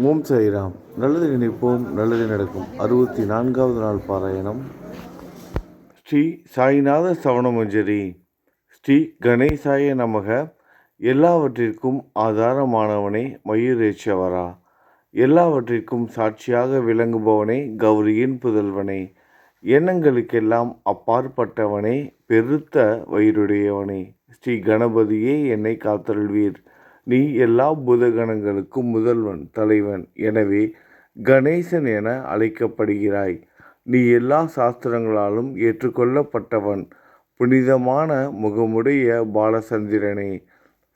ஓம் சாய்ராம். நல்லது நினைப்போம், நல்லது நடக்கும். 64வது நாள் பாராயணம். ஸ்ரீ சாய்நாத சவணமஞ்சரி. ஸ்ரீ கணேசாய நமக. எல்லாவற்றிற்கும் ஆதாரமானவனே, மயூரேச்சவரா. எல்லாவற்றிற்கும் சாட்சியாக விளங்குபவனே, கௌரியின் புதல்வனே. எண்ணங்களுக்கெல்லாம் அப்பாற்பட்டவனே, பெருத்த வயிறுடையவனே. ஸ்ரீ கணபதியே, என்னை காத்தருள்வீர். நீ எல்லா பூதகணங்களுக்கும் முதல்வன், தலைவன். எனவே கணேசன் என அழைக்கப்படுகிறாய். நீ எல்லா சாஸ்திரங்களாலும் ஏற்றுக்கொள்ளப்பட்டவன். புனிதமான முகமுடைய பாலசந்திரனே,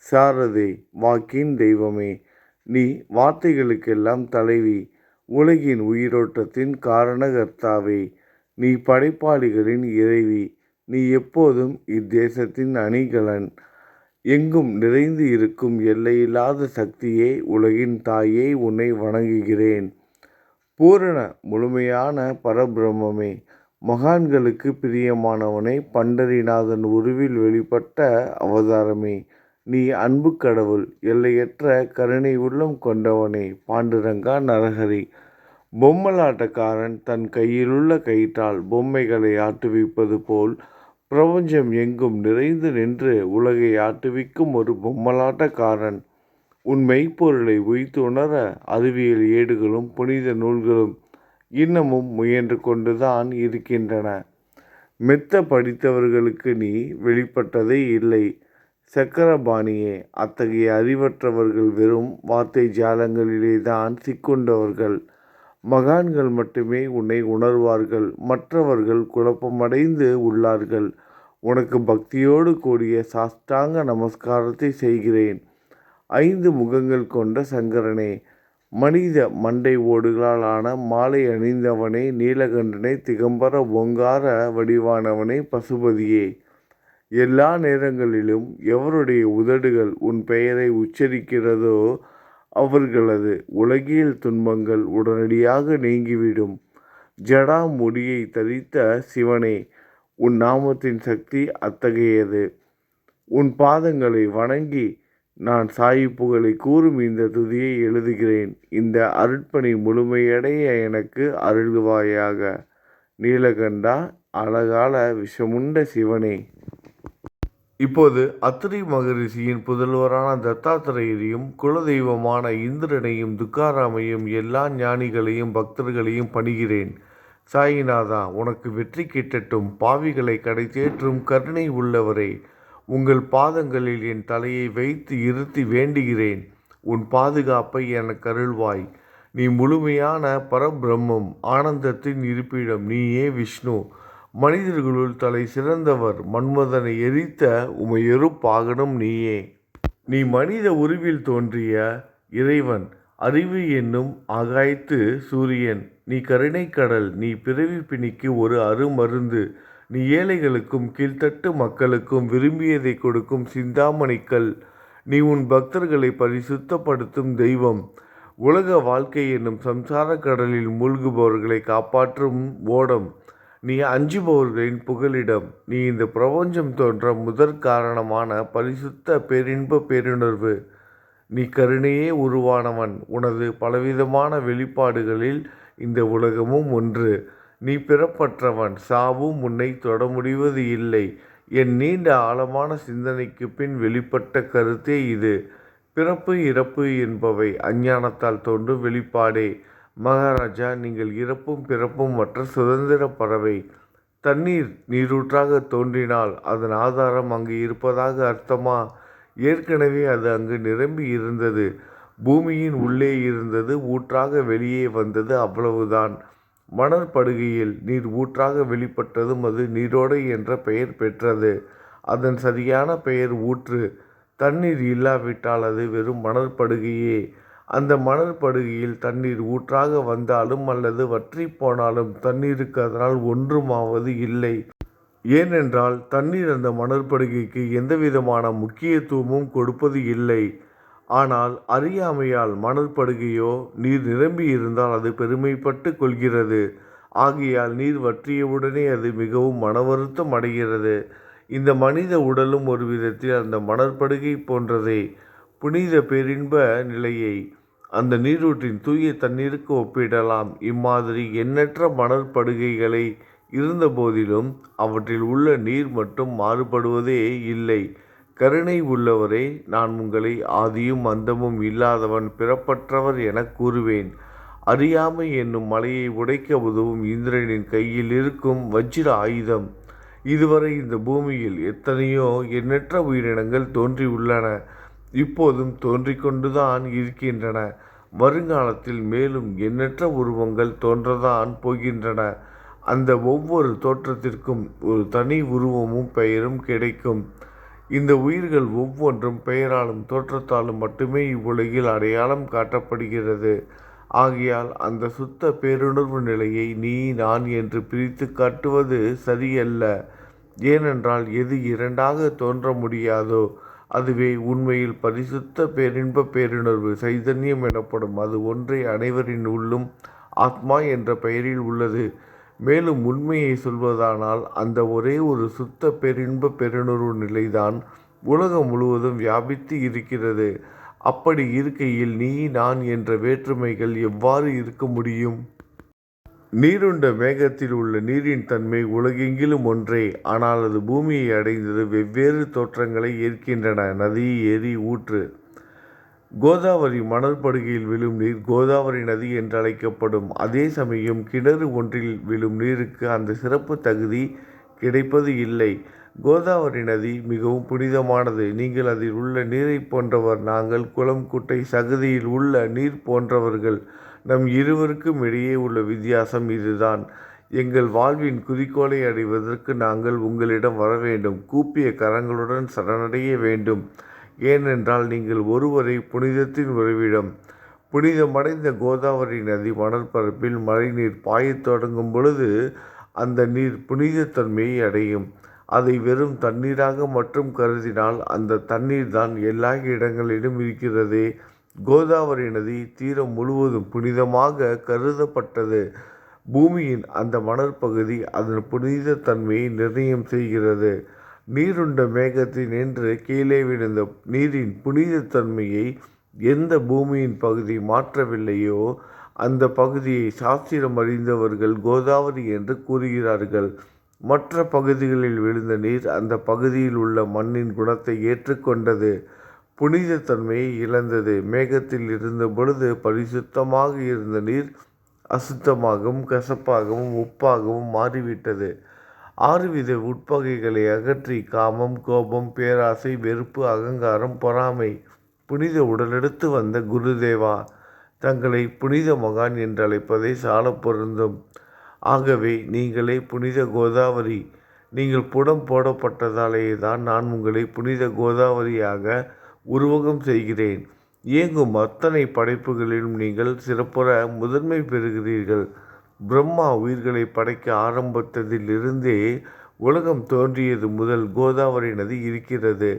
சாரதே, வாக்கின் தெய்வமே, நீ வார்த்தைகளுக்கெல்லாம் தலைவி, உலகின் உயிரோட்டத்தின் காரணகர்த்தாவே, நீ படைப்பாளிகளின் இறைவி, நீ எப்போதும் இத்தேசத்தின் அணிகலன், எங்கும் நிறைந்து இருக்கும் எல்லையில்லாத சக்தியே, உலகின் தாயே, உன்னை வணங்குகிறேன். பூரண முழுமையான பரபிரம்மே, மகான்களுக்கு பிரியமானவனே, பண்டரிநாதன் உருவில் வெளிப்பட்ட அவதாரமே, நீ அன்பு கடவுள், எல்லையற்ற கருணை உள்ளம் கொண்டவனே, பாண்டுரங்கா நரஹரி. பொம்மலாட்டக்காரன் தன் கையிலுள்ள கயிற்றால் பொம்மைகளை ஆட்டுவிப்பது போல் பிரபஞ்சம் எங்கும் நிறைந்து நின்று உலகை ஆட்டுவிக்கும் ஒரு பொம்மலாட்டக்காரன். உன் மெய்ப்பொருளை உய்த்துணர அறிவியல் ஏடுகளும் புனித நூல்களும் இன்னமும் முயன்று கொண்டுதான் இருக்கின்றன. மெத்த படித்தவர்களுக்கு நீ வெளிப்பட்டதே இல்லை. சக்கரபாணியே, அத்தகைய அறிவற்றவர்கள் வெறும் வார்த்தை ஜாலங்களிலே தான் சிக்குண்டவர்கள். மகான்கள் மட்டுமே உன்னை உணர்வார்கள். மற்றவர்கள் குழப்பமடைந்து உள்ளார்கள். உனக்கு பக்தியோடு கூடிய சாஷ்டாங்க நமஸ்காரத்தை செய்கிறேன். 5 முகங்கள் கொண்ட சங்கரனே, மனித மண்டை ஓடுகளால் ஆன மாலை அணிந்தவனே, நீலகண்டனே, திகம்பர ஓங்கார வடிவானவனே, பசுபதியே, எல்லா நேரங்களிலும் எவருடைய உதடுகள் உன் பெயரை உச்சரிக்கிறதோ அவர்களது உலகியல் துன்பங்கள் உடனடியாக நீங்கிவிடும். ஜடா முடியை தரித்த சிவனே, உன் நாமத்தின் சக்தி அத்தகையது. உன் பாதங்களை வணங்கி நான் சாயி புகழை கூறும் இந்த துதியை எழுதுகிறேன். இந்த அருட்பணி முழுமையடைய எனக்கு அருள்வாயாக. நீலகண்டா, அழகால விஷமுண்ட சிவனே. இப்போது அத்திரி மகரிஷியின் புதல்வரான தத்தாத்திரேயரையும் குலதெய்வமான இந்திரனையும் துக்காராமையும் எல்லா ஞானிகளையும் பக்தர்களையும் பணிகிறேன். சாயிநாதா, உனக்கு வெற்றி கிட்டட்டும். பாவிகளை கடை தேற்றும் கருணை உள்ளவரே, உங்கள் பாதங்களில் என் தலையை வைத்து இருத்தி வேண்டுகிறேன். உன் பாதுகாப்பை எனக்கு அருள்வாய். நீ முழுமையான பரபிரம்மம், ஆனந்தத்தின் இருப்பிடம். நீயே விஷ்ணு. மனிதர்களுள் தலை சிறந்தவர். மன்மதனை எரித்த உமையொரு பாகனும் நீயே. நீ மனித உருவில் தோன்றிய இறைவன், அறிவு என்னும் ஆகாயத்து சூரியன். நீ கருணைக்கடல். நீ பிறவி பிணிக்கு ஒரு அருமருந்து. நீ ஏழைகளுக்கும் கீழ்த்தட்டு மக்களுக்கும் விரும்பியதை கொடுக்கும் சிந்தாமணிக்கல். நீ உன் பக்தர்களை பரிசுத்தப்படுத்தும் தெய்வம். உலக வாழ்க்கை என்னும் சம்சார கடலில் மூழ்குபவர்களை காப்பாற்றும் ஓடம். நீ அஞ்சுபவர்களின் புகலிடம். நீ இந்த பிரபஞ்சம் தோன்ற முதற் காரணமான பரிசுத்த பேரின்ப பேருணர்வு. நீ கருணையே உருவானவன். உனது பலவிதமான வெளிப்பாடுகளில் இந்த உலகமும் ஒன்று. நீ பிறப்பற்றவன். சாவும் உன்னை தொட முடிவது இல்லை. என் நீண்ட ஆழமான சிந்தனைக்கு பின் வெளிப்பட்ட கருத்தே இது. பிறப்பு இறப்பு என்பவை அஞ்ஞானத்தால் தோன்றும் வெளிப்பாடே. மகாராஜா, நீங்கள் இறப்பும் பிறப்பும் மற்ற சுதந்திர பறவை. தண்ணீர் நீரூற்றாக தோன்றினால் அதன் ஆதாரம் அங்கு இருப்பதாக அர்த்தமா? ஏற்கனவே அது அங்கு நிரம்பி இருந்தது. பூமியின் உள்ளே இருந்தது, ஊற்றாக வெளியே வந்தது, அவ்வளவுதான். மணற்படுகையில் நீர் ஊற்றாக வெளிப்பட்டதும் அது நீரோடை என்ற பெயர் பெற்றது. அதன் சரியான பெயர் ஊற்று. தண்ணீர் இல்லாவிட்டால் அது வெறும் மணற்படுகையே. அந்த மணற்படுகையில் தண்ணீர் ஊற்றாக வந்தாலும் அல்லது வற்றி போனாலும் தண்ணீருக்கு அதனால் ஒன்றுமாவது இல்லை. ஏனென்றால் தண்ணீர் அந்த மணற்படுகைக்கு எந்தவிதமான முக்கியத்துவமும் கொடுப்பது இல்லை. ஆனால் அறியாமையால் மணற்படுகையோ நீர் நிரம்பி இருந்தால் அது பெருமைப்பட்டு கொள்கிறது. ஆகையால் நீர் வற்றியவுடனே அது மிகவும் மனவருத்தம் அடைகிறது. இந்த மனித உடலும் ஒரு விதத்தில் அந்த மணற்படுகை போன்றதே. புனித பேரின்ப நிலையை அந்த நீரூற்றின் தூய தண்ணீருக்கு ஒப்பிடலாம். இம்மாதிரி எண்ணற்ற மணற்படுகைகளை இருந்த போதிலும் அவற்றில் உள்ள நீர் மட்டும் மாறுபடுவதே இல்லை. கருணை உள்ளவரே, நான் உங்களை ஆதியும் அந்தமும் இல்லாதவன், பிறப்பற்றவர் எனக் கூறுவேன். அறியாமை என்னும் மலையை உடைக்க உதவும் இந்திரனின் கையில் இருக்கும் வஜ்ர ஆயுதம். இதுவரை இந்த பூமியில் எத்தனையோ எண்ணற்ற உயிரினங்கள் தோன்றியுள்ளன. இப்போதும் தோன்றிக்கொண்டுதான் இருக்கின்றன. வருங்காலத்தில் மேலும் எண்ணற்ற உருவங்கள் தோன்றத்தான் போகின்றன. அந்த ஒவ்வொரு தோற்றத்திற்கும் ஒரு தனி உருவமும் பெயரும் கிடைக்கும். இந்த உயிர்கள் ஒவ்வொன்றும் பெயராலும் தோற்றத்தாலும் மட்டுமே இவ்வுலகில் அடையாளம் காட்டப்படுகிறது. ஆகையால் அந்த சுத்த பேருணர்வு நிலையை நீ நான் என்று பிரித்து காட்டுவது சரியல்ல. ஏனென்றால் எது இரண்டாக தோன்ற முடியாதோ அதுவே உண்மையில் பரிசுத்த பேரின்ப பேருணர்வு சைதன்யம் எனப்படும். அது ஒன்றே அனைவரின் உள்ளும் ஆத்மா என்ற பெயரில் உள்ளது. மேலும் உண்மையை சொல்வதானால் அந்த ஒரே ஒரு சுத்த பேரின்ப பெருணர்வு நிலைதான் உலகம் முழுவதும் வியாபித்து இருக்கிறது. அப்படி இருக்கையில் நீ நான் என்ற வேற்றுமைகள் எவ்வாறு இருக்க முடியும்? நீருண்ட மேகத்தில் உள்ள நீரின் தன்மை உலகெங்கிலும் ஒன்றே. ஆனால் அது பூமியை அடைந்தது வெவ்வேறு தோற்றங்களை ஏற்கின்றன. நதி, ஏரி, ஊற்று. கோதாவரி மணற்படுகையில் விழும் நீர் கோதாவரி நதி என்று அழைக்கப்படும். அதே சமயம் கிணறு ஒன்றில் விழும் நீருக்கு அந்த சிறப்பு தகுதி கிடைப்பது இல்லை. கோதாவரி நதி மிகவும் புனிதமானது. நீங்கள் அதில் உள்ள நீரை போன்றவர். நாங்கள் குளம், குட்டை, சகதியில் உள்ள நீர் போன்றவர்கள். நம் இருவருக்கும் இடையே உள்ள வித்தியாசம் இதுதான். எங்கள் வாழ்வின் குறிக்கோளை அடைவதற்கு நாங்கள் உங்களிடம் வர வேண்டும். கூப்பிய கரங்களுடன் சரணடைய வேண்டும். ஏனென்றால் நீங்கள் ஒருவரை புனிதத்தின் உறைவிடம். புனிதமடைந்த கோதாவரி நதி மணற்பரப்பில் மழைநீர் பாயத் தொடங்கும் பொழுது அந்த நீர் புனிதத்தன்மையை அடையும். அதை வெறும் தண்ணீராக மட்டும் கருதினால் அந்த தண்ணீர் தான் எல்லா இடங்களிலும் இருக்கிறது. கோதாவரி நதி தீரம் முழுவதும் புனிதமாக கருதப்பட்டது. பூமியின் அந்த மணற்பகுதி அதன் புனித தன்மையை நிர்ணயம் செய்கிறது. நீருண்ட மேகத்தினின்று கீழே விழுந்த நீரின் புனித தன்மையை எந்த பூமியின் பகுதி மாற்றவில்லையோ அந்த பகுதியை சாஸ்திரம் அறிந்தவர்கள் கோதாவரி என்று கூறுகிறார்கள். மற்ற பகுதிகளில் விழுந்த நீர் அந்த பகுதியில் உள்ள மண்ணின் குணத்தை ஏற்றுக்கொண்டது, புனித தன்மையை இழந்தது. மேகத்தில் இருந்த பொழுது பரிசுத்தமாக இருந்த நீர் அசுத்தமாகவும் கசப்பாகவும் உப்பாகவும் மாறிவிட்டது. 6 வித உட்பகைகளை அகற்றி காமம், கோபம், பேராசை, வெறுப்பு, அகங்காரம், பொறாமை புனித உடலெடுத்து வந்த குருதேவா தங்களை புனித மகான் என்று அழைப்பதை சால பொருந்தும். ஆகவே நீங்களே புனித கோதாவரி. நீங்கள் புடம் போடப்பட்டதாலேயே தான் நான் உங்களை புனித கோதாவரியாக உருவகம் செய்கிறேன். இயங்கும் அத்தனை படைப்புகளிலும் நீங்கள் சிறப்புற முதன்மை பெறுகிறீர்கள். பிரம்மா உயிர்களை படைக்க ஆரம்பித்ததிலிருந்தே உலகம் தோன்றியது முதல் கோதாவரி நதி இருக்கிறது.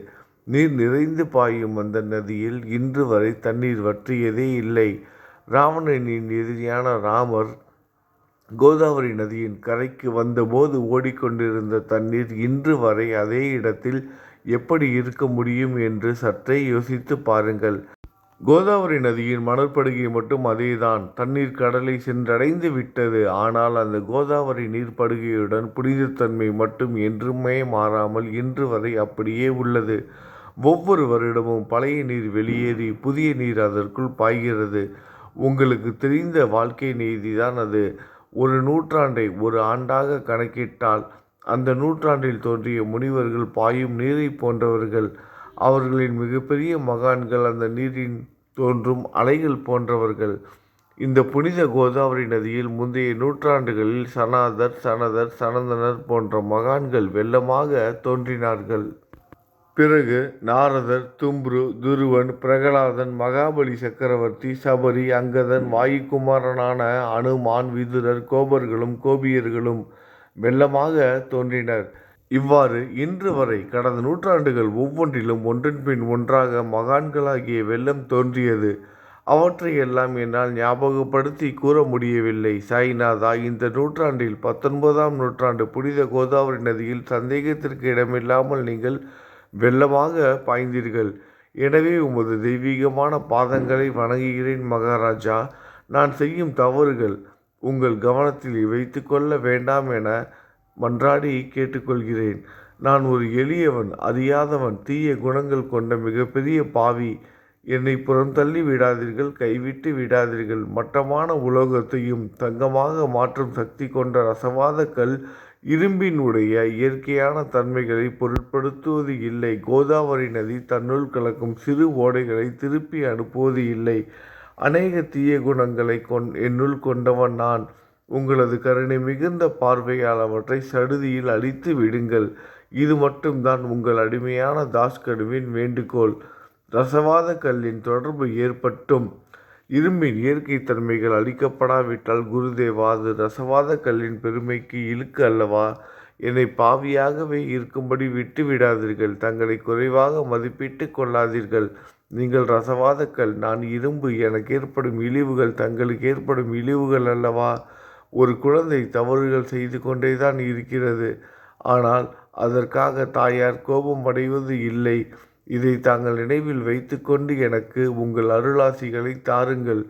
நீர் நிறைந்து பாயும் அந்த நதியில் இன்று வரை தண்ணீர் வற்றியதே இல்லை. ராவணனின் எதிரியான ராமர் கோதாவரி நதியின் கரைக்கு வந்தபோது ஓடிக்கொண்டிருந்த தண்ணீர் இன்று வரை அதே இடத்தில் எப்படி இருக்க முடியும் என்று சற்றே யோசித்து பாருங்கள். கோதாவரி நதியின் மணற்படுகை மட்டும் அதேதான். தண்ணீர் கடலை சென்றடைந்து விட்டது. ஆனால் அந்த கோதாவரி நீர்ப்படுகையுடன் புனிதத்தன்மை மட்டும் என்றுமே மாறாமல் இன்று வரை அப்படியே உள்ளது. ஒவ்வொரு வருடமும் பழைய நீர் வெளியேறி புதிய நீர் அதற்குள் பாய்கிறது. உங்களுக்கு தெரிந்த வாழ்க்கை நீதிதான் அது. ஒரு நூற்றாண்டை ஒரு ஆண்டாக கணக்கிட்டால் அந்த நூற்றாண்டில் தோன்றிய முனிவர்கள் பாயும் நீரை போன்றவர்கள். அவர்களின் மிகப்பெரிய மகான்கள் அந்த நீரின் தோன்றும் அலைகள் போன்றவர்கள். இந்த புனித கோதாவரி நதியில் முந்தைய நூற்றாண்டுகளில் சனாதர், சனதர், சனந்தனர் போன்ற மகான்கள் வெள்ளமாக தோன்றினார்கள். பிறகு நாரதர், தும்ரு, துருவன், பிரகலாதன், மகாபலி சக்கரவர்த்தி, சபரி, அங்கதன், வாயுகுமாரனான அனுமான், விதுரர், கோபர்களும் கோபியர்களும் வெள்ளமாக தோன்றினர். இவ்வாறு இன்று வரை கடந்த நூற்றாண்டுகள் ஒவ்வொன்றிலும் ஒன்றன் பின் ஒன்றாக மகான்களாகிய வெள்ளம் தோன்றியது. அவற்றையெல்லாம் என்னால் ஞாபகப்படுத்தி கூற முடியவில்லை. சாய்நாதா, இந்த நூற்றாண்டில் 19ஆம் நூற்றாண்டு புனித கோதாவரி நதியில் சந்தேகத்திற்கு இடமில்லாமல் நீங்கள் வெள்ளமாக பாய்ந்தீர்கள். எனவே உமது தெய்வீகமான பாதங்களை வணங்குகிறேன் மகாராஜா. நான் செய்யும் தவறுகள் உங்கள் கவனத்தில் வைத்து கொள்ள வேண்டாம் என மன்றாடி கேட்டுக்கொள்கிறேன். நான் ஒரு எளியவன், அறியாதவன், தீய குணங்கள் கொண்ட மிகப்பெரிய பாவி. என்னை புறந்தள்ளி விடாதீர்கள், கைவிட்டு விடாதீர்கள். மட்டமான உலோகத்தையும் தங்கமாக மாற்றும் சக்தி கொண்ட ரசவாத கல் இரும்பினுடைய இயற்கையான தன்மைகளை பொருட்படுத்துவது இல்லை. கோதாவரி நதி தன்னுள் கலக்கும் சிறு ஓடைகளை திருப்பி அனுப்புவது இல்லை. அநேக தீய குணங்களை என்னுள் கொண்டவன் நான். உங்களது கருணை மிகுந்த பார்வையால் அவற்றை சடுதியில் அழித்து விடுங்கள். இது மட்டும்தான் உங்கள் அடிமையான தாஸ்கனுவின் வேண்டுகோள். ரசவாத கல்லின் தொடர்பு ஏற்பட்டும் இரும்பின் இயற்கை தன்மைகள் அளிக்கப்படாவிட்டால் குருதேவா, அது ரசவாத கல்லின் பெருமைக்கு இழுக்கு அல்லவா? என்னை பாவியாகவே இருக்கும்படி விட்டு விடாதீர்கள். தங்களை குறைவாக மதிப்பிட்டு கொள்ளாதீர்கள். நீங்கள் ரசவாத கல், நான் இரும்பு. எனக்கு ஏற்படும் இழிவுகள் தங்களுக்கு ஏற்படும் இழிவுகள் அல்லவா? ஒரு குழந்தை தவறுகள் செய்து கொண்டேதான் இருக்கிறது. ஆனால் அதற்காக தாயார் கோபம் அடைவது இல்லை. இதை தாங்கள் நினைவில் வைத்து கொண்டு எனக்கு உங்கள் அருளாசிகளை தாருங்கள்.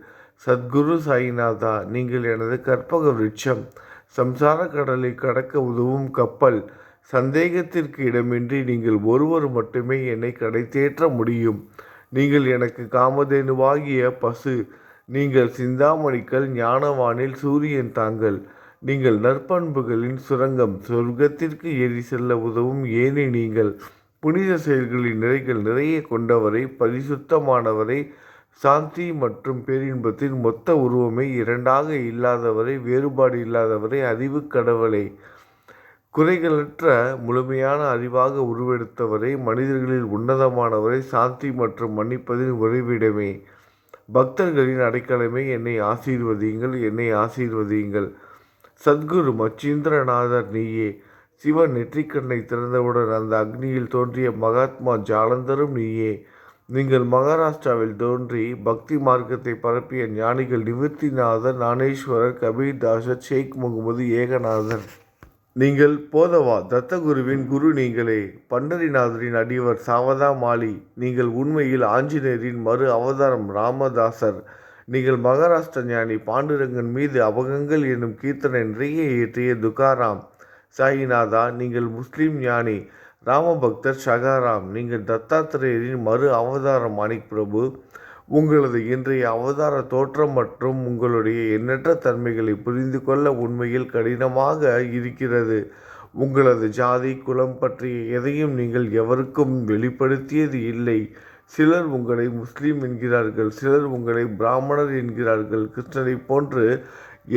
சத்குரு சாய்நாதா, நீங்கள் எனது கற்பக விருட்சம், சம்சார கடலை கடக்க உதவும் கப்பல். சந்தேகத்திற்கு இடமின்றி நீங்கள் ஒருவர் மட்டுமே என்னை கடைத்தேற்ற முடியும். நீங்கள் எனக்கு காமதேனுவாகிய பசு. நீங்கள் சிந்தாமணிக்கல், ஞானவானில் சூரியன் தாங்கள். நீங்கள் நற்பண்புகளின் சுரங்கம், சொர்க்கத்திற்கு ஏறி செல்ல உதவும் ஏனி நீங்கள். புனித செயல்களின் நிறைகள் நிறைய கொண்டவரை, பரிசுத்தமானவரை, சாந்தி மற்றும் பேரின்பத்தின் மொத்த உருவமே, இரண்டாக இல்லாதவரை, வேறுபாடு இல்லாதவரை, அறிவு கடவுளை, குறைகளற்ற முழுமையான அறிவாக உருவெடுத்தவரை, மனிதர்களில் உன்னதமானவரை, சாந்தி மற்றும் மன்னிப்பதின் உறைவிடமே, பக்தர்களின் அடைக்கலமே, என்னை ஆசீர்வதியுங்கள், என்னை ஆசீர்வதியுங்கள். சத்குரு மச்சீந்திரநாதர் நீயே. சிவன் நெற்றிக்கண்ணை திறந்தவுடன் அந்த அக்னியில் தோன்றிய மகாத்மா ஜாலந்தரும் நீயே. நீங்கள் மகாராஷ்டிராவில் தோன்றி பக்தி மார்க்கத்தை பரப்பிய ஞானிகள் நிவர்த்திநாதர், ஞானேஸ்வரர், கபீர்தாசர், ஷேக் முகமது, ஏகநாதர். நீங்கள் போதவா தத்தகுருவின் குரு நீங்களே. பண்டரிநாதரின் அடியவர் சாவதா மாலி. நீங்கள் உண்மையில் ஆஞ்சநேயரின் மறு அவதாரம் ராமதாசர். நீங்கள் மகாராஷ்டிர ஞானி பாண்டுரங்கன் மீது அபகங்கள் என்னும் கீர்த்தனை நிறைய இயற்றிய துகாராம். சாயிநாதா, நீங்கள் முஸ்லீம் ஞானி ராமபக்தர் ஷகாராம். நீங்கள் தத்தாத்திரேயரின் மறு அவதாரம் மாணிக் பிரபு. உங்களது இன்றைய அவதார தோற்றம் மற்றும் உங்களுடைய எண்ணற்ற தன்மைகளை புரிந்து கொள்ள உண்மையில் கடினமாக இருக்கிறது. உங்களது ஜாதி குலம் பற்றிய எதையும் நீங்கள் எவருக்கும் வெளிப்படுத்தியது இல்லை. சிலர் உங்களை முஸ்லீம் என்கிறார்கள், சிலர் உங்களை பிராமணர் என்கிறார்கள். கிருஷ்ணரை போன்று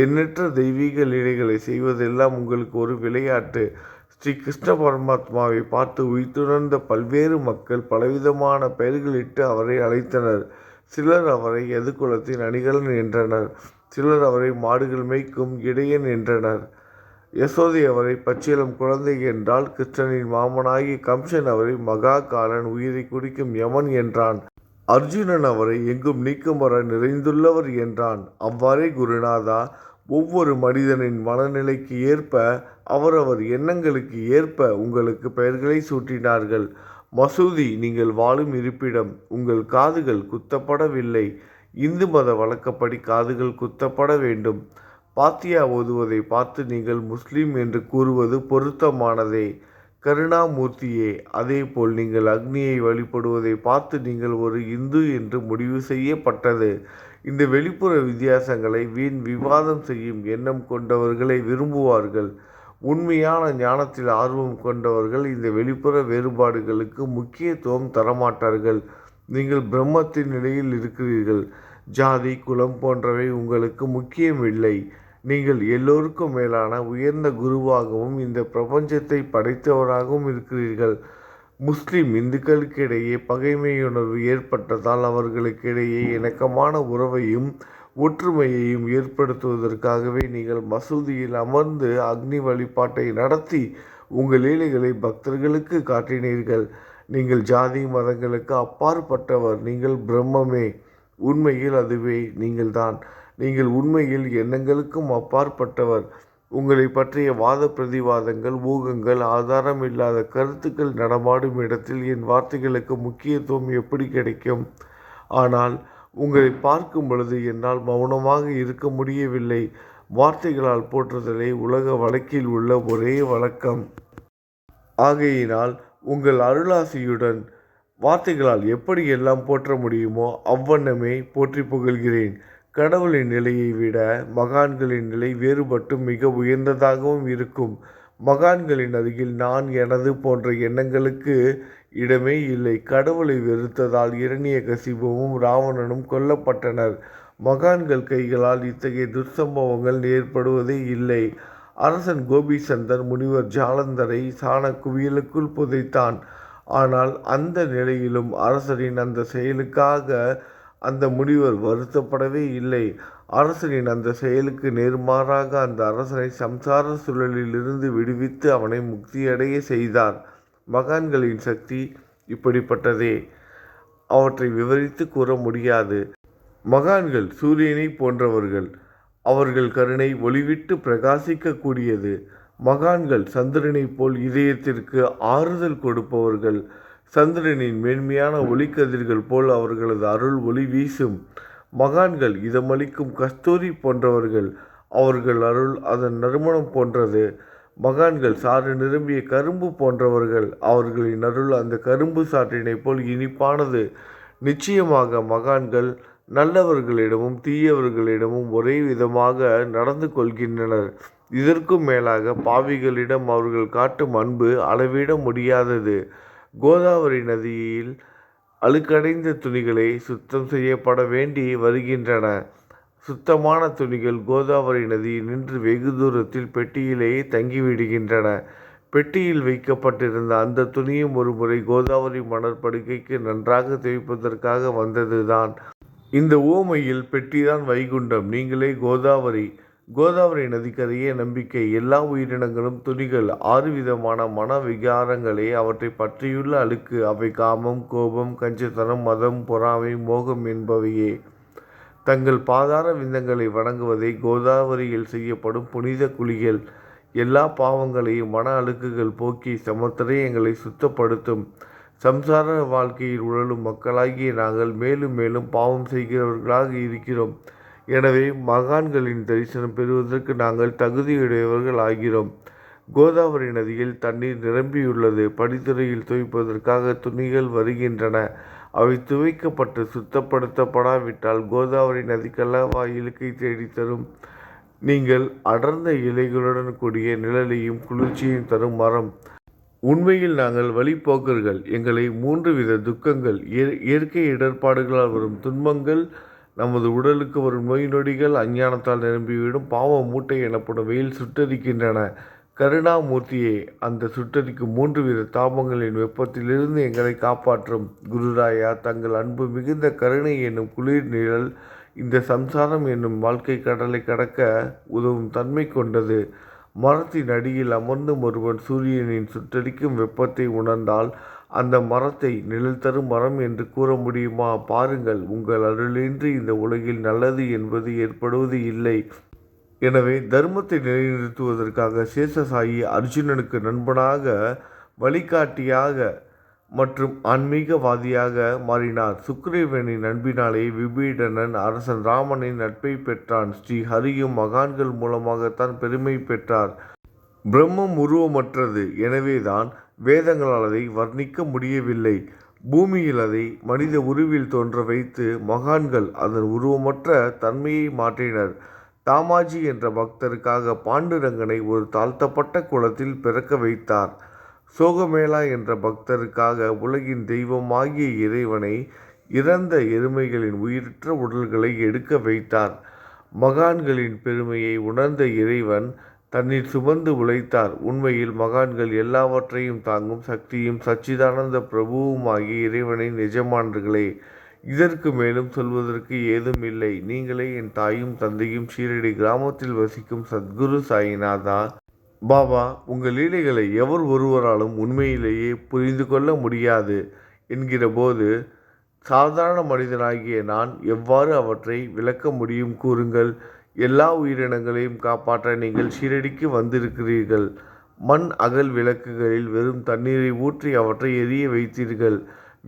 எண்ணற்ற தெய்வீக லீலைகளை செய்வதெல்லாம் உங்களுக்கு ஒரு விளையாட்டு. ஸ்ரீ கிருஷ்ண பரமாத்மாவை பார்த்து உய்த்துணர்ந்த பல்வேறு மக்கள் பலவிதமான பெயர்களிட்டு அவரை அழைத்தனர். சிலர் அவரை எதுகுலத்தின் அணிகலன் என்றனர். சிலர் அவரை மாடுகள் மேய்க்கும் இடையன் என்றனர். யசோதை அவரை பச்சிளம் குழந்தை என்றால். கிருஷ்ணனின் மாமனாகிய கம்சன் அவரை மகா காலன், உயிரை குடிக்கும் யமன் என்றான். அர்ஜுனன் அவரை எங்கும் நீக்கமர நிறைந்துள்ளவர் என்றான். அவ்வாறே குருநாதா, ஒவ்வொரு மனிதனின் மனநிலைக்கு ஏற்ப, அவரவர் எண்ணங்களுக்கு ஏற்ப உங்களுக்கு பெயர்களை சூட்டினார்கள். மசூதி நீங்கள் வாழும் இருப்பிடம். உங்கள் காதுகள் குத்தப்படவில்லை. இந்து மத வழக்கப்படி காதுகள் குத்தப்பட வேண்டும். பாத்தியா ஓதுவதை பார்த்து நீங்கள் முஸ்லீம் என்று கூறுவது பொருத்தமானதே. கருணாமூர்த்தியே, அதேபோல் நீங்கள் அக்னியை வழிபடுவதை பார்த்து நீங்கள் ஒரு இந்து என்று முடிவு செய்யப்பட்டது. இந்த வெளிப்புற வித்தியாசங்களை வீண் விவாதம் செய்யும் எண்ணம் கொண்டவர்களை விரும்புவார்கள். உண்மையான ஞானத்தில் ஆர்வம் கொண்டவர்கள் இந்த வெளிப்புற வேறுபாடுகளுக்கு முக்கியத்துவம் தரமாட்டார்கள். நீங்கள் பிரம்மத்தின் நிலையில் இருக்கிறீர்கள். ஜாதி குலம் போன்றவை உங்களுக்கு முக்கியமில்லை. நீங்கள் எல்லோருக்கும் மேலான உயர்ந்த குருவாகவும் இந்த பிரபஞ்சத்தை படைத்தவராகவும் இருக்கிறீர்கள். முஸ்லிம் இந்துக்களுக்கு இடையே பகைமையுணர்வு ஏற்பட்டதால் அவர்களுக்கிடையே இணக்கமான உறவையும் ஒற்றுமையையும் ஏற்படுத்துவதற்காகவே நீங்கள் மசூதியில் அமர்ந்து அக்னி வழிபாட்டை நடத்தி உங்கள் லீலைகளை பக்தர்களுக்கு காட்டினீர்கள். நீங்கள் ஜாதி மதங்களுக்கு அப்பாற்பட்டவர். நீங்கள் பிரம்மமே. உண்மையில் அதுவே நீங்கள்தான். நீங்கள் உண்மையில் எண்ணங்களுக்கும் அப்பாற்பட்டவர். உங்களை பற்றிய வாத பிரதிவாதங்கள், ஊகங்கள், ஆதாரம் இல்லாத கருத்துக்கள் நடமாடும் இடத்தில் என் வார்த்தைகளுக்கு முக்கியத்துவம் எப்படி கிடைக்கும்? ஆனால் உங்களை பார்க்கும் பொழுது என்னால் மௌனமாக இருக்க முடியவில்லை. வார்த்தைகளால் போற்றுதலே உலக வழக்கில் உள்ள ஒரே வழக்கம். ஆகையினால் உங்கள் அருளாசியுடன் வார்த்தைகளால் எப்படி எல்லாம் போற்ற முடியுமோ அவ்வண்ணமே போற்றி புகழ்கிறேன். கடவுளின் நிலையை விட மகான்களின் நிலை வேறுபட்டும் மிக உயர்ந்ததாகவும் இருக்கும். மகான்களின் அருகில் நான், எனது போன்ற எண்ணங்களுக்கு இடமே இல்லை. கடவுளை வெறுத்ததால் இரணியகசிபுவும் ராவணனும் கொல்லப்பட்டனர். மகான்கள் கைகளால் இத்தகைய துர்சம்பவங்கள் ஏற்படுவதே இல்லை. அரசன் கோபிசந்தன் முனிவர் ஜாலந்தரை சாண குவியலுக்குள் புதைத்தான். ஆனால் அந்த நிலையிலும் அரசரின் அந்த செயலுக்காக அந்த முனிவர் வருத்தப்படவே இல்லை. அரசனின் அந்த செயலுக்கு நேர்மாறாக அந்த அரசனை சம்சார சூழலிலிருந்து விடுவித்து அவனை முக்தியடைய செய்தார். மகான்களின் சக்தி இப்படிப்பட்டதே. அவற்றை விவரித்து கூற முடியாது. மகான்கள் சூரியனை போன்றவர்கள். அவர்கள் கருணை ஒளிவிட்டு பிரகாசிக்க கூடியது. மகான்கள் சந்திரனை போல் இதயத்திற்கு ஆறுதல் கொடுப்பவர்கள். சந்திரனின் மேன்மையான ஒளிக்கதிர்கள் போல் அவர்களது அருள் ஒளி வீசும். மகான்கள் இதமளிக்கும் கஸ்தூரி போன்றவர்கள். அவர்கள் அருள் அதன் நறுமணம் போன்றது. மகான்கள் சாறு நிரம்பிய கரும்பு போன்றவர்கள். அவர்களின் அருள் அந்த கரும்பு சாற்றினை போல் இனிப்பானது. நிச்சயமாக மகான்கள் நல்லவர்களிடமும் தீயவர்களிடமும் ஒரே விதமாக நடந்து கொள்கின்றனர். இதற்கும் மேலாக பாவிகளிடம் அவர்கள் காட்டும் அன்பு அளவிட முடியாதது. கோதாவரி நதியில் அழுக்கடைந்த துணிகளை சுத்தம் செய்யப்பட வேண்டி வருகின்றன. சுத்தமான துணிகள் கோதாவரி நதியில் நின்று வெகு தூரத்தில் பெட்டியிலேயே தங்கிவிடுகின்றன. பெட்டியில் வைக்கப்பட்டிருந்த அந்த துணியும் ஒருமுறை கோதாவரி மணற்படுக்கைக்கு நன்றாக துவைப்பதற்காக வந்ததுதான். இந்த உவமையில் பெட்டிதான் வைகுண்டம், நீங்களே கோதாவரி. கோதாவரி நதிக்கரையே நம்பிக்கை. எல்லா உயிரினங்களும் துணிகள். 6 விதமான மன விகாரங்களே அவற்றை பற்றியுள்ள அழுக்கு. அவை காமம், கோபம், கஞ்சத்தனம், மதம், பொறாமை, மோகம் என்பவையே. தங்கள் பாதார விந்தங்களை வணங்குவதை கோதாவரியில் செய்யப்படும் புனித குளியல். எல்லா பாவங்களையும் மன அழுக்குகள் போக்கி சமத்திரயங்களை சுத்தப்படுத்தும். சம்சார வாழ்க்கையில் உழலும் மக்களாகிய நாங்கள் மேலும் மேலும் பாவம் செய்கிறவர்களாக இருக்கிறோம். எனவே மகான்களின் தரிசனம் பெறுவதற்கு நாங்கள் தகுதியுடையவர்கள் ஆகிறோம். கோதாவரி நதியில் தண்ணீர் நிரம்பியுள்ளது. படித்துறையில் துவைப்பதற்காக துணிகள் வருகின்றன. அவை துவைக்கப்பட்டு சுத்தப்படுத்தப்படாவிட்டால் கோதாவரி நதிக்கல்லவா இழுக்கை தேடித்தரும். நீங்கள் அடர்ந்த இலைகளுடன் கூடிய நிழலையும் குளிர்ச்சியையும் தரும் மரம். உண்மையில் நாங்கள் வழிப்போக்கர்கள். எங்களை 3 வித துக்கங்கள், இயற்கை இடர்பாடுகளால் வரும் துன்பங்கள், நமது உடலுக்கு வரும் நோய் நொடிகள், அஞ்ஞானத்தால் நிரம்பிவிடும் பாவ மூட்டை எனப்படும் வெயில் சுட்டரிக்கின்றன. கருணாமூர்த்தியே, அந்த சுட்டரிக்கும் 3 வித தாபங்களின் வெப்பத்திலிருந்து எங்களை காப்பாற்றும். குருராயா, தங்கள் அன்பு மிகுந்த கருணை என்னும் குளிர் நிழல் இந்த சம்சாரம் என்னும் வாழ்க்கை கடலை கடக்க உதவும் தன்மை கொண்டது. மரத்தின் அடியில் அமர்ந்தும் ஒருவன் சூரியனின் சுட்டரிக்கும் வெப்பத்தை உணர்ந்தால் அந்த மரத்தை நிழல் தரும் மரம் என்று கூற முடியுமா? பாருங்கள், உங்கள் அருளின்றி இந்த உலகில் நல்லது என்பது ஏற்படுவது இல்லை. எனவே தர்மத்தை நிலைநிறுத்துவதற்காக சேஷசாயி அர்ஜுனனுக்கு நண்பனாக, வழிகாட்டியாக மற்றும் ஆன்மீகவாதியாக மாறினார். சுக்கிரீவனின் அன்பினாலே விபீடனன் அரசன் ராமனின் நட்பை பெற்றான். ஸ்ரீ ஹரியும் மகான்கள் மூலமாகத்தான் பெருமை பெற்றார். பிரம்மம் உருவமற்றது. எனவேதான் வேதங்களால் அதை வர்ணிக்க முடியவில்லை. பூமியில் அதை மனித உருவில் தோன்ற வைத்து மகான்கள் அதன் உருவமற்ற தன்மையை மாற்றினர். தாமாஜி என்ற பக்தருக்காக பாண்டுரங்கனை ஒரு தாழ்த்தப்பட்ட குளத்தில் பிறக்க வைத்தார். சோகமேளா என்ற பக்தருக்காக உலகின் தெய்வமாகிய இறைவனை இறந்த எருமைகளின் உயிரற்ற உடல்களை எடுக்க வைத்தார். மகான்களின் பெருமையை உணர்ந்த இறைவன் தண்ணீர் சுமந்து உழைத்தார். உண்மையில் மகான்கள் எல்லாவற்றையும் தாங்கும் சக்தியும் சச்சிதானந்த பிரபுவுமாகிய இறைவனை நிஜமானர்களே. இதற்கு மேலும் சொல்வதற்கு ஏதும் இல்லை. நீங்களே என் தாயும் தந்தையும் ஷீரடி கிராமத்தில் வசிக்கும் சத்குரு சாயிநாதா. பாபா, உங்கள் லீலைகளை எவர் ஒருவராலும் உண்மையிலேயே புரிந்து கொள்ள முடியாது என்கிற போது சாதாரண மனிதனாகிய நான் எவ்வாறு அவற்றை விளக்க முடியும் கூறுங்கள். எல்லா உயிரினங்களையும் காப்பாற்ற நீங்கள் ஷீரடிக்கு வந்திருக்கிறீர்கள். மண் அகல் விளக்குகளில் வெறும் தண்ணீரை ஊற்றி அவற்றை எரிய வைத்தீர்கள்.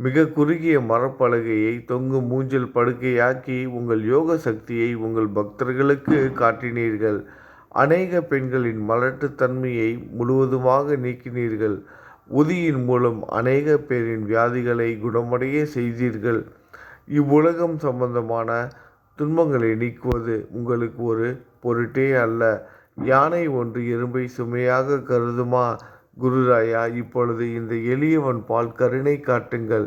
மிக குறுகிய மரப்பலகையை தொங்கும் மூஞ்சல் படுக்கையாக்கி உங்கள் யோக சக்தியை உங்கள் பக்தர்களுக்கு காட்டினீர்கள். அநேக பெண்களின் மலட்டுத்தன்மையை முழுவதுமாக நீக்கினீர்கள். உதியின் மூலம் அநேக பேரின் வியாதிகளை குணமடைய செய்தீர்கள். இவ்வுலகம் சம்பந்தமான துன்பங்களை நீக்குவது உங்களுக்கு ஒரு பொருட்டே அல்ல. யானை ஒன்று எறும்பை சுமையாக கருதுமா? குருராயா, இப்பொழுது இந்த எளியவன் பால் கருணை காட்டுங்கள்.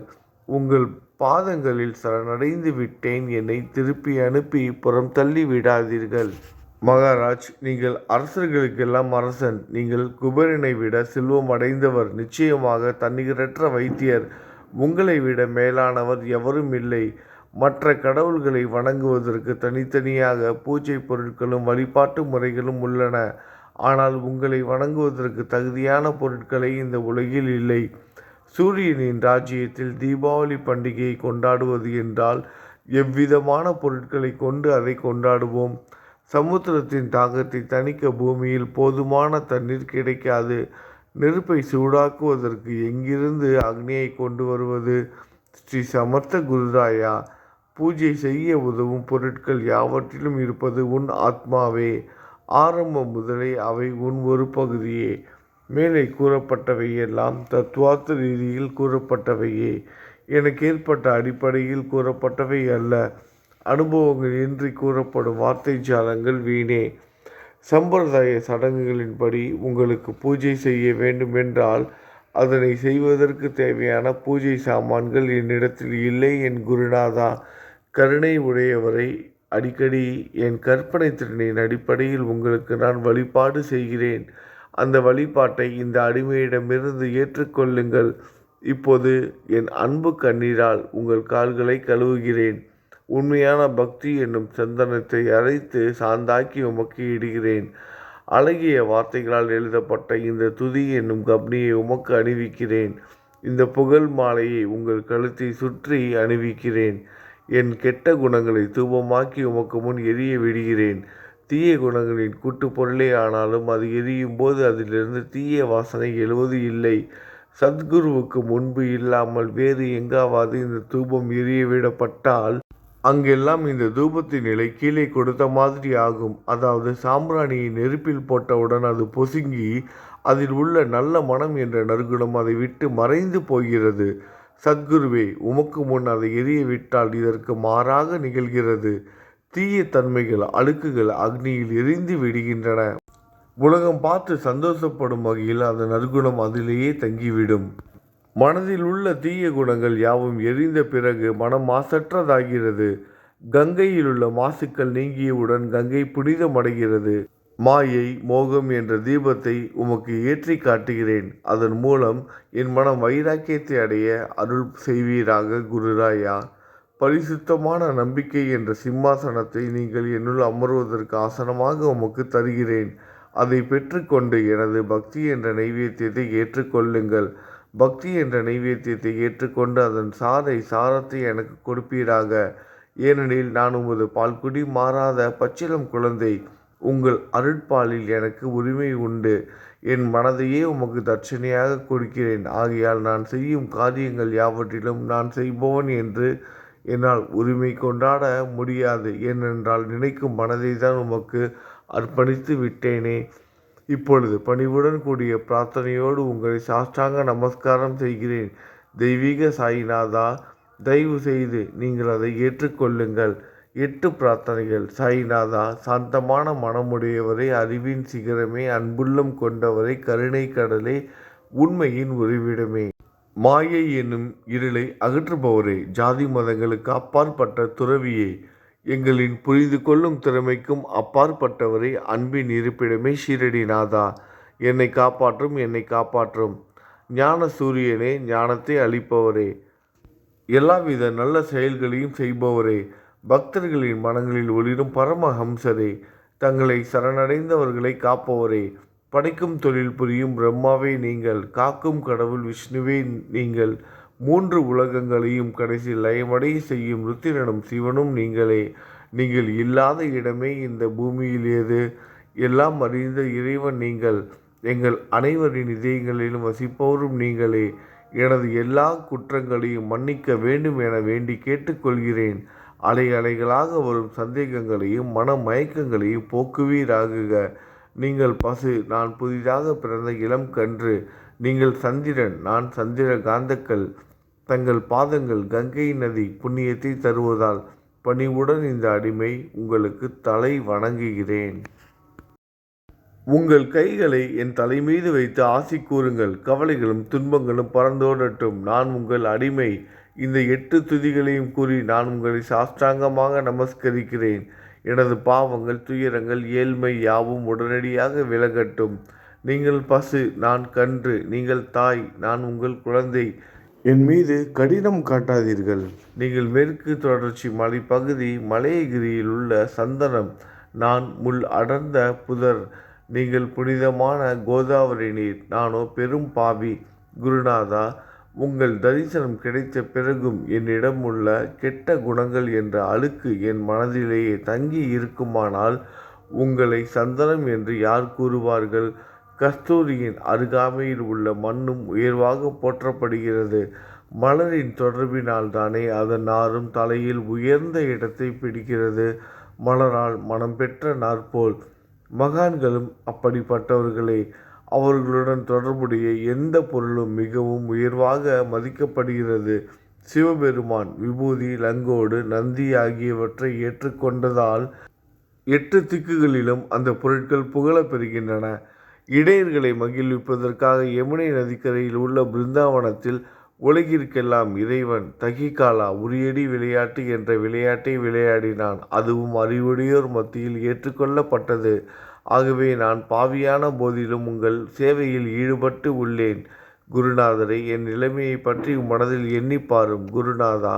உங்கள் பாதங்களில் சரணடைந்து விட்டேன். என்னை திருப்பி அனுப்பி புறம் தள்ளி விடாதீர்கள். மகாராஜ், நீங்கள் அரசர்களுக்கெல்லாம் அரசன். நீங்கள் குபேரனை விட செல்வம் அடைந்தவர். நிச்சயமாக தன்னிகரற்ற வைத்தியர். உங்களை விட மேலானவர் எவரும் இல்லை. மற்ற கடவுள்களை வணங்குவதற்கு தனித்தனியாக பூஜை பொருட்களும் வழிபாட்டு முறைகளும் உள்ளன. ஆனால் உங்களை வணங்குவதற்கு தகுதியான பொருட்களை இந்த உலகில் இல்லை. சூரியனின் ராஜ்யத்தில் தீபாவளி பண்டிகையை கொண்டாடுவது என்றால் எவ்விதமான பொருட்களை கொண்டு அதை கொண்டாடுவோம்? சமுத்திரத்தின் தாகத்தை தணிக்க பூமியில் போதுமான தண்ணீர் கிடைக்காது. நெருப்பை சூடாக்குவதற்கு எங்கிருந்து அக்னியை கொண்டு வருவது? ஸ்ரீ சமர்த்த குருராயா, பூஜை செய்ய உதவும் பொருட்கள் யாவற்றிலும் இருப்பது உன் ஆத்மாவே. ஆரம்பம் முதலே அவை உன் ஒரு பகுதியே. மேலே கூறப்பட்டவை எல்லாம் தத்துவார்த்த ரீதியில் கூறப்பட்டவையே. எனக்கு ஏற்பட்ட அடிப்படையில் கூறப்பட்டவை அல்ல. அனுபவங்கள் இன்றி கூறப்படும் வார்த்தை ஜாலங்கள் வீணே. சம்பிரதாய சடங்குகளின்படி உங்களுக்கு பூஜை செய்ய வேண்டுமென்றால் அதனை செய்வதற்கு தேவையான பூஜை சாமான்கள் என்னிடத்தில் இல்லை. என் குருநாதா, கருணை உடையவரை, அடிக்கடி என் கற்பனை திறனின் அடிப்படையில் உங்களுக்கு நான் வழிபாடு செய்கிறேன். அந்த வழிபாட்டை இந்த அடிமையிடமிருந்து ஏற்றுக்கொள்ளுங்கள். இப்போது என் அன்பு கண்ணீரால் உங்கள் கால்களை கழுவுகிறேன். உண்மையான பக்தி என்னும் சந்தனத்தை அரைத்து சாந்தாக்கி உமக்கு இடுகிறேன். அழகிய வார்த்தைகளால் எழுதப்பட்ட இந்த துதி என்னும் கப்னியை உமக்கு அணிவிக்கிறேன். இந்த புகழ் மாலையை உங்கள் கழுத்தை சுற்றி அணிவிக்கிறேன். என் கெட்ட குணங்களை தூபமாக்கி உமக்கு முன் எரிய விடுகிறேன். தீய குணங்களின் கூட்டு பொருளே ஆனாலும் அது எரியும் போது அதிலிருந்து தீய வாசனை எழுவது இல்லை. சத்குருவுக்கு முன்பு இல்லாமல் வேறு எங்காவது இந்த தூபம் எரிய விடப்பட்டால் அங்கெல்லாம் இந்த தூபத்தின் நிலை கீழே கொடுத்த மாதிரி ஆகும். அதாவது சாம்பிராணியை நெருப்பில் போட்டவுடன் அது பொசுங்கி அதில் உள்ள நல்ல மனம் என்ற நற்குணம் அதை விட்டு மறைந்து போகிறது. சத்குருவே, உமக்கு முன் அதை எரிய விட்டால் இதற்கு மாறாக நிகழ்கிறது. தீய தன்மைகள், அழுக்குகள் அக்னியில் எரிந்து விடுகின்றன. உலகம் பார்த்து சந்தோஷப்படும் வகையில் அந்த நற்குணம் அதிலேயே தங்கிவிடும். மனதில் உள்ள தீய குணங்கள் யாவும் எரிந்த பிறகு மனம் மாசற்றதாகிறது. கங்கையில் உள்ள மாசுக்கள் நீங்கியவுடன் கங்கை புனிதமடைகிறது. மாயை, மோகம் என்ற தீபத்தை உமக்கு ஏற்றி காட்டுகிறேன். அதன் மூலம் என் மனம் வைராக்கியத்தை அடைய அருள் செய்வீராக குருராயா. பரிசுத்தமான நம்பிக்கை என்ற சிம்மாசனத்தை நீங்கள் என்னுள் அமர்வதற்கு ஆசனமாக உமக்கு தருகிறேன். அதை பெற்றுக்கொண்டு எனது பக்தி என்ற நைவேத்தியத்தை ஏற்றுக்கொள்ளுங்கள். பக்தி என்ற நைவேத்தியத்தை ஏற்றுக்கொண்டு அதன் சாரத்தை எனக்கு கொடுப்பீராக. ஏனெனில் நான் உமது பால்குடி மாறாத பச்சிளம் குழந்தை. உங்கள் அருட்பாலில் எனக்கு உரிமை உண்டு. என் மனதையே உமக்கு தட்சணையாக கொடுக்கிறேன். ஆகையால் நான் செய்யும் காரியங்கள் யாவற்றிலும் நான் செய்பவன் என்று என்னால் உரிமை கொண்டாட முடியாது. ஏனென்றால் நினைக்கும் மனதை தான் உமக்கு அர்ப்பணித்து விட்டேனே. இப்பொழுது பணிவுடன் கூடிய பிரார்த்தனையோடு உங்களை சாஷ்டாங்க நமஸ்காரம் செய்கிறேன். தெய்வீக சாயிநாதா, தயவு செய்து நீங்கள் அதை ஏற்றுக்கொள்ளுங்கள். 8 பிரார்த்தனைகள். சாயிநாதா, சாந்தமான மனமுடையவரே, அறிவின் சிகரமே, அன்புள்ளம் கொண்டவரே, கருணை கடலே, உண்மையின் உறைவிடமே, மாயை என்னும் இருளை அகற்றுபவரே, ஜாதி மதங்களுக்கு அப்பாற்பட்ட துறவியே, எங்களின் புரிந்து கொள்ளும் திறமைக்கும் அப்பாற்பட்டவரே, அன்பின் இருப்பிடமே, ஷீரடிநாதா, என்னை காப்பாற்றும். ஞான சூரியனே, ஞானத்தை அளிப்பவரே, எல்லாவித நல்ல செயல்களையும் செய்பவரே, பக்தர்களின் மனங்களில் ஒளிரும் பரமஹம்சரே, தங்களை சரணடைந்தவர்களை காப்பவரே, படைக்கும் தொழில் புரியும் பிரம்மாவே நீங்கள், காக்கும் கடவுள் விஷ்ணுவே நீங்கள், 3 உலகங்களையும் கடைசி லயமடைய செய்யும் ருத்திரனும் சிவனும் நீங்களே. நீங்கள் இல்லாத இடமே இந்த பூமியில் ஏது? எல்லாம் அறிந்த இறைவன் நீங்கள். எங்கள் அனைவரின் இதயங்களிலும் வசிப்பவரும் நீங்களே. எனது எல்லா குற்றங்களையும் மன்னிக்க வேண்டும் என வேண்டி கேட்டுக்கொள்கிறேன். அலை அலைகளாக வரும் சந்தேகங்களையும் மன மயக்கங்களையும் போக்குவீராகுக. நீங்கள் பசு, நான் புதிதாக பிறந்த இளம் கன்று. நீங்கள் சந்திரன், நான் சந்திர காந்தக்கல். தங்கள் பாதங்கள் கங்கை நதி புண்ணியத்தை தருவதால் பணிவுடன் இந்த அடிமை உங்களுக்கு தலை வணங்குகிறேன். உங்கள் கைகளை என் தலைமீது வைத்து ஆசி கூறுங்கள். கவலைகளும் துன்பங்களும் பறந்தோடட்டும். நான் உங்கள் அடிமை. இந்த 8 துதிகளையும் கூறி நான் உங்களை சாஷ்டாங்கமாக நமஸ்கரிக்கிறேன். எனது பாவங்கள், துயரங்கள், ஏழ்மை யாவும் உடனடியாக விலகட்டும். நீங்கள் பசு, நான் கன்று. நீங்கள் தாய், நான் உங்கள் குழந்தை. என் மீது கடினம் காட்டாதீர்கள். நீங்கள் மேற்கு தொடர்ச்சி மலைப்பகுதி, மலையகிரியில் உள்ள சந்தனம். நான் முள் அடர்ந்த புதர். நீங்கள் புனிதமான கோதாவரி நீர். நானோ பெரும் பாவி. குருநாதா, உங்கள் தரிசனம் கிடைத்த பிறகும் என்னிடம் உள்ள கெட்ட குணங்கள் என்ற அழுக்கு என் மனதிலேயே தங்கி இருக்குமானால் உங்களை சந்தனம் என்று யார் கூறுவார்கள்? கஸ்தூரியின் அருகாமையில் உள்ள மண்ணும் உயர்வாக போற்றப்படுகிறது. மலரின் தொடர்பினால் தானே அதன் நாரும் தலையில் உயர்ந்த இடத்தை பிடிக்கிறது. மலரால் மனம் பெற்ற நாற்போல் மகான்களும் அப்படிப்பட்டவர்களே. அவர்களுடன் தொடர்புடைய எந்த பொருளும் மிகவும் உயர்வாக மதிக்கப்படுகிறது. சிவபெருமான் விபூதி, லங்கோடு, நந்தி ஆகியவற்றை ஏற்றுக்கொண்டதால் 8 திக்குகளிலும் அந்த பொருட்கள் புகழப் பெறுகின்றன. இடையர்களை மகிழ்விப்பதற்காக யமுனை நதிக்கரையில் உள்ள பிருந்தாவனத்தில் உலகிற்கெல்லாம் இறைவன் தகிகாலா உரியடி விளையாட்டு என்ற விளையாட்டை விளையாடினான். அதுவும் அறிவுடையோர் மத்தியில் ஏற்றுக்கொள்ளப்பட்டது. ஆகவே நான் பாவியான போதிலும் உங்கள் சேவையில் ஈடுபட்டு உள்ளேன். குருநாதரை, என் நிலைமையை பற்றி மனதில் எண்ணிப்பாரும். குருநாதா,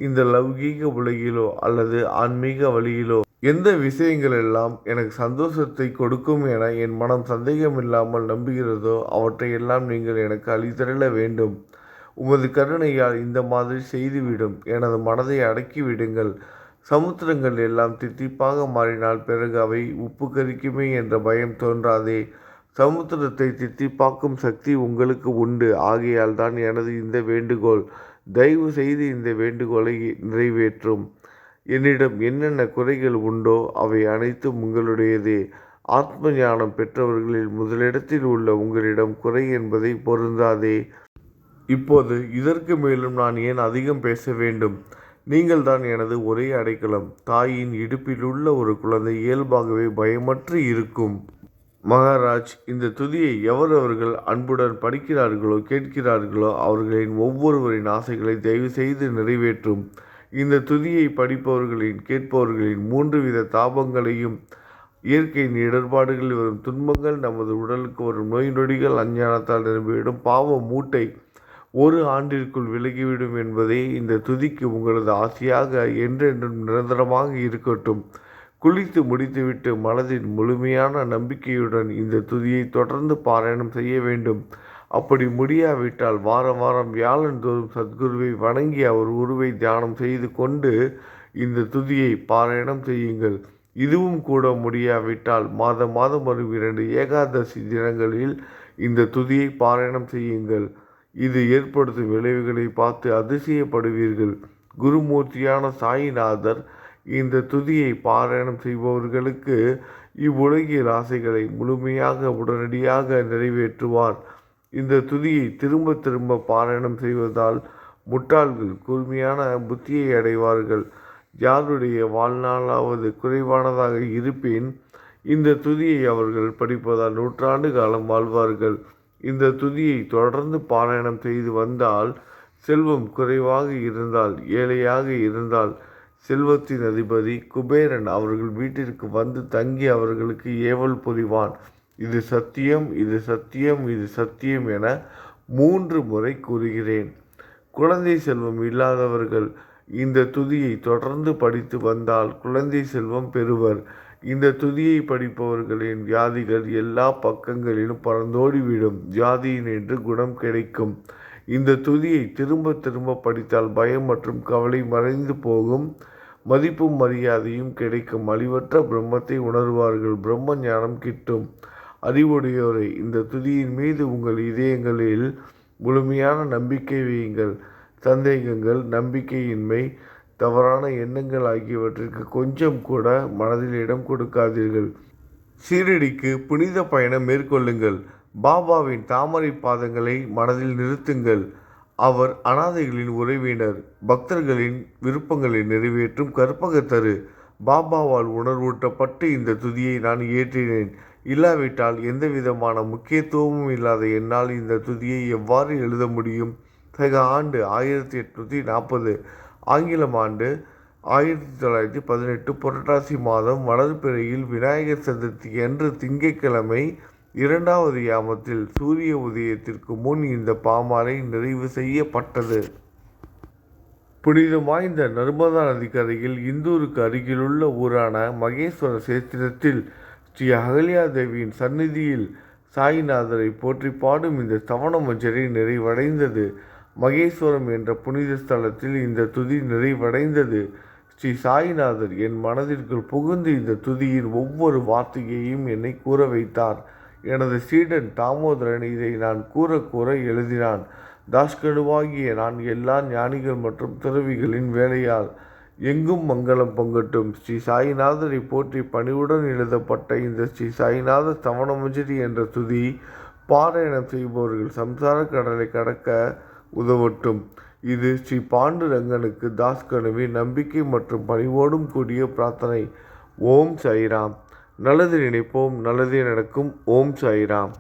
இந்த லௌகீக உலகிலோ அல்லது ஆன்மீக வழியிலோ எந்த விஷயங்களெல்லாம் எனக்கு சந்தோஷத்தை கொடுக்கும் என என் மனம் சந்தேகமில்லாமல் நம்புகிறதோ அவற்றையெல்லாம் நீங்கள் எனக்கு அளித்தருள வேண்டும். உமது கருணையால் இந்த மாதிரி செய்துவிடும். எனது மனதை அடக்கிவிடுங்கள். சமுத்திரங்கள் எல்லாம் தித்திப்பாக மாறினால் பிறகு அவை உப்பு கரிக்குமே என்ற பயம் தோன்றாதே. சமுத்திரத்தை தித்திப்பாக்கும் சக்தி உங்களுக்கு உண்டு. ஆகையால் தான் எனது இந்த வேண்டுகோள். தயவு செய்து இந்த வேண்டுகோளை நிறைவேற்றும். என்னிடம் என்னென்ன குறைகள் உண்டோ அவை அனைத்தும் உங்களுடையதே. ஆத்ம ஞானம் பெற்றவர்களில் முதலிடத்தில் உள்ள உங்களிடம் குறை என்பதை பொருந்தாதே. இப்போது இதற்கு மேலும் நான் ஏன் அதிகம் பேச வேண்டும்? நீங்கள் தான் எனது ஒரே அடைக்கலம். தாயின் இடுப்பில் உள்ள ஒரு குழந்தை இயல்பாகவே பயமற்று இருக்கும். மகாராஜ், இந்த துதியை எவரவர்கள் அன்புடன் படிக்கிறார்களோ கேட்கிறார்களோ அவர்களின் ஒவ்வொருவரின் ஆசைகளை தயவு செய்து நிறைவேற்றும். இந்த துதியை படிப்பவர்களின் கேட்பவர்களின் 3 வித தாபங்களையும், இயற்கையின் இடர்பாடுகளில் வரும் துன்பங்கள், நமது உடலுக்கு வரும் நோய் நொடிகள், அஞ்ஞானத்தால் நிரம்பிவிடும் பாவ மூட்டை 1 ஆண்டிற்குள் விலகிவிடும் என்பதே இந்த துதிக்கு உங்களது ஆசையாக என்றென்றும் நிரந்தரமாக இருக்கட்டும். குளித்து முடித்துவிட்டு மனதின் முழுமையான நம்பிக்கையுடன் இந்த துதியை தொடர்ந்து பாராயணம் செய்ய வேண்டும். அப்படி முடியாவிட்டால் வாரம் வாரம் வியாழந்தோறும் சத்குருவை வணங்கி அவர் உருவை தியானம் செய்து கொண்டு இந்த துதியை பாராயணம் செய்யுங்கள். இதுவும் கூட முடியாவிட்டால் மாதம் வரும் 2 ஏகாதசி தினங்களில் இந்த துதியை பாராயணம் செய்யுங்கள். இது ஏற்படுத்தும் விளைவுகளை பார்த்து அதிசயப்படுவீர்கள். குருமூர்த்தியான சாயிநாதர் இந்த துதியை பாராயணம் செய்பவர்களுக்கு இவ்வுலகியல் ஆசைகளை முழுமையாக உடனடியாக நிறைவேற்றுவார். இந்த துதியை திரும்ப திரும்ப பாராயணம் செய்வதால் முட்டாள்கள் கூர்மையான புத்தியை அடைவார்கள். யாருடைய வாழ்நாளாவது குறைவானதாக இருப்பின் இந்த துதியை அவர்கள் படிப்பதால் 100 ஆண்டு காலம் வாழ்வார்கள். இந்த துதியை தொடர்ந்து பாராயணம் செய்து வந்தால் செல்வம் குறைவாக இருந்தால், ஏழையாக இருந்தால், செல்வத்தின் அதிபதி குபேரன் அவர்கள் வீட்டிற்கு வந்து தங்கி அவர்களுக்கு ஏவல் புரிவான். இது சத்தியம், இது சத்தியம், இது சத்தியம் என 3 முறை கூறுகிறேன். குழந்தை செல்வம் இல்லாதவர்கள் இந்த துதியை தொடர்ந்து படித்து வந்தால் குழந்தை செல்வம் பெறுவர். இந்த துதியை படிப்பவர்களின் வியாதிகள் எல்லா பக்கங்களிலும் பறந்தோடிவிடும். வியாதியினின்று குணம் கிடைக்கும். இந்த துதியை திரும்ப திரும்ப படித்தால் பயம் மற்றும் கவலை மறைந்து போகும். மதிப்பும் மரியாதையும் கிடைக்கும். அழிவற்ற பிரம்மத்தை உணர்வார்கள். பிரம்ம ஞானம் கிட்டும். அறிவுடையோரை, இந்த துதியின் மீது உங்கள் இதயங்களில் முழுமையான நம்பிக்கை வையுங்கள். சந்தேகங்கள், நம்பிக்கையின்மை, தவறான எண்ணங்கள் ஆகியவற்றிற்கு கொஞ்சம் கூட மனதில் இடம் கொடுக்காதீர்கள். ஷீரடிக்கு புனித பயணம் மேற்கொள்ளுங்கள். பாபாவின் தாமரை பாதங்களை மனதில் நிறுத்துங்கள். அவர் அனாதைகளின் உறவினர், பக்தர்களின் விருப்பங்களை நிறைவேற்றும் கற்பகத்தரு. பாபாவால் உணர்வூட்டப்பட்டு இந்த துதியை நான் இயற்றினேன். இல்லாவிட்டால் எந்தவிதமான முக்கியத்துவமும் இல்லாத என்னால் இந்த துதியை எவ்வாறு எழுத முடியும்? சக ஆண்டு 1840, ஆங்கிலம் ஆண்டு 1918, புரட்டாசி மாதம் வளர்பிறையில் விநாயகர் சதுர்த்தி அன்று திங்கட்கிழமை 2வது யாமத்தில் சூரிய உதயத்திற்கு முன் இந்த பாமாலை நிறைவு செய்யப்பட்டது. புனிதம் வாய்ந்த நர்மதா நதிக்கரையில் இந்தூருக்கு அருகிலுள்ள ஊரான மகேஸ்வர சேத்திரத்தில் ஸ்ரீ அகல்யா தேவியின் சந்நிதியில் சாயிநாதரை போற்றி பாடும் இந்த ஸ்தவன மஞ்சரி நிறைவடைந்தது. மகேஸ்வரம் என்ற புனித ஸ்தலத்தில் இந்த துதி நிறைவடைந்தது. ஸ்ரீ சாயிநாதர் என் மனதிற்குள் புகுந்து இந்த துதியின் ஒவ்வொரு வார்த்தையையும் என்னை கூற வைத்தார். எனது சீடன் தாமோதரன் இதை நான் கூற கூற எழுதினான். தாஸ்கனுவாகிய நான் எல்லா ஞானிகள் மற்றும் துறவிகளின் வேலையால் எங்கும் மங்களம் பொங்கட்டும். ஸ்ரீ சாயிநாதரை போற்றி பணிவுடன் எழுதப்பட்ட இந்த ஸ்ரீ சாயிநாத ஸ்தவனமஞ்சரி என்ற துதி பாராயணம் செய்பவர்கள் சம்சார கடலை கடக்க உதவட்டும். இது ஸ்ரீ பாண்டுரங்கனுக்கு தாஸ்கனுவின் நம்பிக்கை மற்றும் பணிவோடும் கூடிய பிரார்த்தனை. ஓம் சாய்ராம். நல்லது நினைப்போம், நல்லதே நடக்கும். ஓம் சாய்ராம்.